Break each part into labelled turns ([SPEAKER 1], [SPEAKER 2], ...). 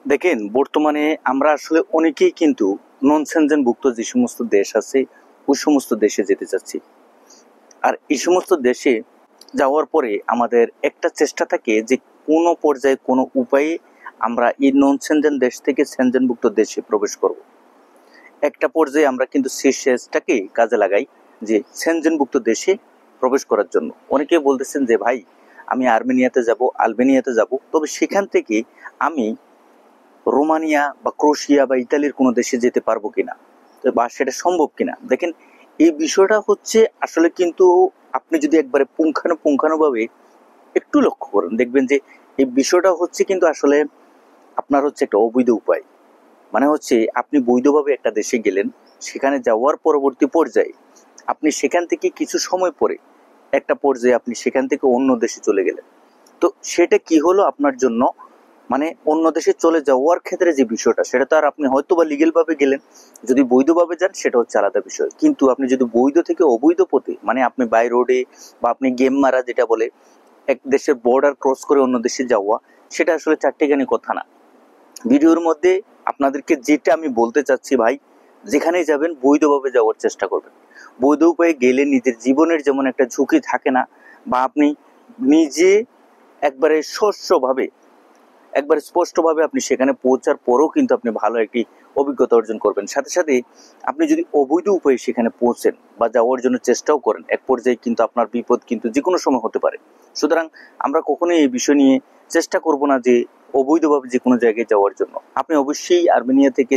[SPEAKER 1] দেখেন, বর্তমানে আমরা আসলে অনেকেই কিন্তু নন সেনজেনভুক্ত যে সমস্ত দেশ আছে ওই সমস্ত দেশে যেতে চাচ্ছি। আর এই সমস্ত দেশে যাওয়ার পরে আমাদের একটা চেষ্টা থাকে যে কোনো পর্যায়ে কোনো উপায়ে আমরা এই নন সেনজেন দেশ থেকে সেনজেনভুক্ত দেশে প্রবেশ করব। একটা পর্যায়ে আমরা কিন্তু সেই চেষ্টাকে কাজে লাগাই যে সেনজেনভুক্ত দেশে প্রবেশ করার জন্য। অনেকে বলতেছেন যে ভাই, আমি আর্মেনিয়াতে যাব, আলবেনিয়াতে যাব, তবে সেখান থেকে আমি রোমানিয়া বা ক্রোয়েশিয়া বা ইতালির কোনো দেশে যেতে পারবো কিনা বা সেটা সম্ভব কিনা। দেখেন, এই বিষয়টা হচ্ছে আসলে কিন্তু আপনি যদি একবারে পুঙ্খানুপুঙ্খানুভাবে একটু লক্ষ্য করেন, দেখবেন যে এই বিষয়টা হচ্ছে কিন্তু আসলে আপনার হচ্ছে একটা অবৈধ উপায়। মানে হচ্ছে আপনি বৈধভাবে একটা দেশে গেলেন, সেখানে যাওয়ার পরবর্তী পর্যায়ে আপনি সেখান থেকে কিছু সময় পরে একটা পর্যায়ে আপনি সেখান থেকে অন্য দেশে চলে গেলেন। তো সেটা কি হলো আপনার জন্য, মানে অন্য দেশে চলে যাওয়ার ক্ষেত্রে যে বিষয়টা, সেটা তো আর আপনি হয়তো বা লিগেল ভাবে গেলেন, যদি বৈধভাবে যান সেটা হচ্ছে আলাদা বিষয়। কিন্তু আপনি যদি বৈধ থেকে অবৈধ পথে, মানে আপনি বাই রোডে বা আপনি গেম মারা যেটা বলে, এক দেশের বর্ডার ক্রস করে অন্য দেশে যাওয়া, সেটা আসলে চারটিখানি কথা না। ভিডিওর মধ্যে আপনাদেরকে যেটা আমি বলতে চাচ্ছি ভাই, যেখানেই যাবেন বৈধভাবে যাওয়ার চেষ্টা করবেন। বৈধ উপায়ে গেলে নিজের জীবনের যেমন একটা ঝুঁকি থাকে না, বা আপনি নিজে একবারে স্বচ্ছভাবে, একবার স্পষ্টভাবে আপনি সেখানে পৌঁছার পরেও কিন্তু আপনি ভালো একটি অভিজ্ঞতা অর্জন করবেন। সাথে সাথে আপনি যদি অবৈধ উপায়ে সেখানে পৌঁছেন বা যাওয়ার জন্য চেষ্টাও করেন, এক পর্যায়ে কিন্তু আপনার বিপদ কিন্তু যে কোনো সময় হতে পারে। সুতরাং আমরা কখনোই এই বিষয় নিয়ে চেষ্টা করব না যে অবৈধভাবে যে কোনো জায়গায় যাওয়ার জন্য। আপনি অবশ্যই আর্মেনিয়া থেকে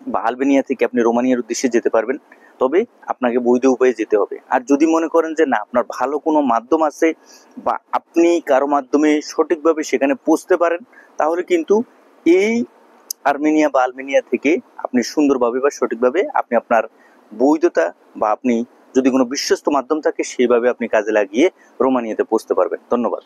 [SPEAKER 1] বা আলবেনিয়া থেকে আপনি রোমানিয়ার উদ্দেশ্যে যেতে পারবেন, তবে আপনাকে বৈধ উপায়ে যেতে হবে। আর যদি মনে করেন যে না, আপনার ভালো কোনো মাধ্যম আছে বা আপনি কারো মাধ্যমে সঠিকভাবে সেখানে পৌঁছতে পারেন, তাহলে কিন্তু এই আর্মেনিয়া বা আলবেনিয়া থেকে আপনি সুন্দরভাবে বা সঠিকভাবে আপনি আপনার বৈধতা বা আপনি যদি কোনো বিশ্বস্ত মাধ্যম থাকে সেইভাবে আপনি কাজে লাগিয়ে রোমানিয়াতে পৌঁছতে পারবেন। ধন্যবাদ।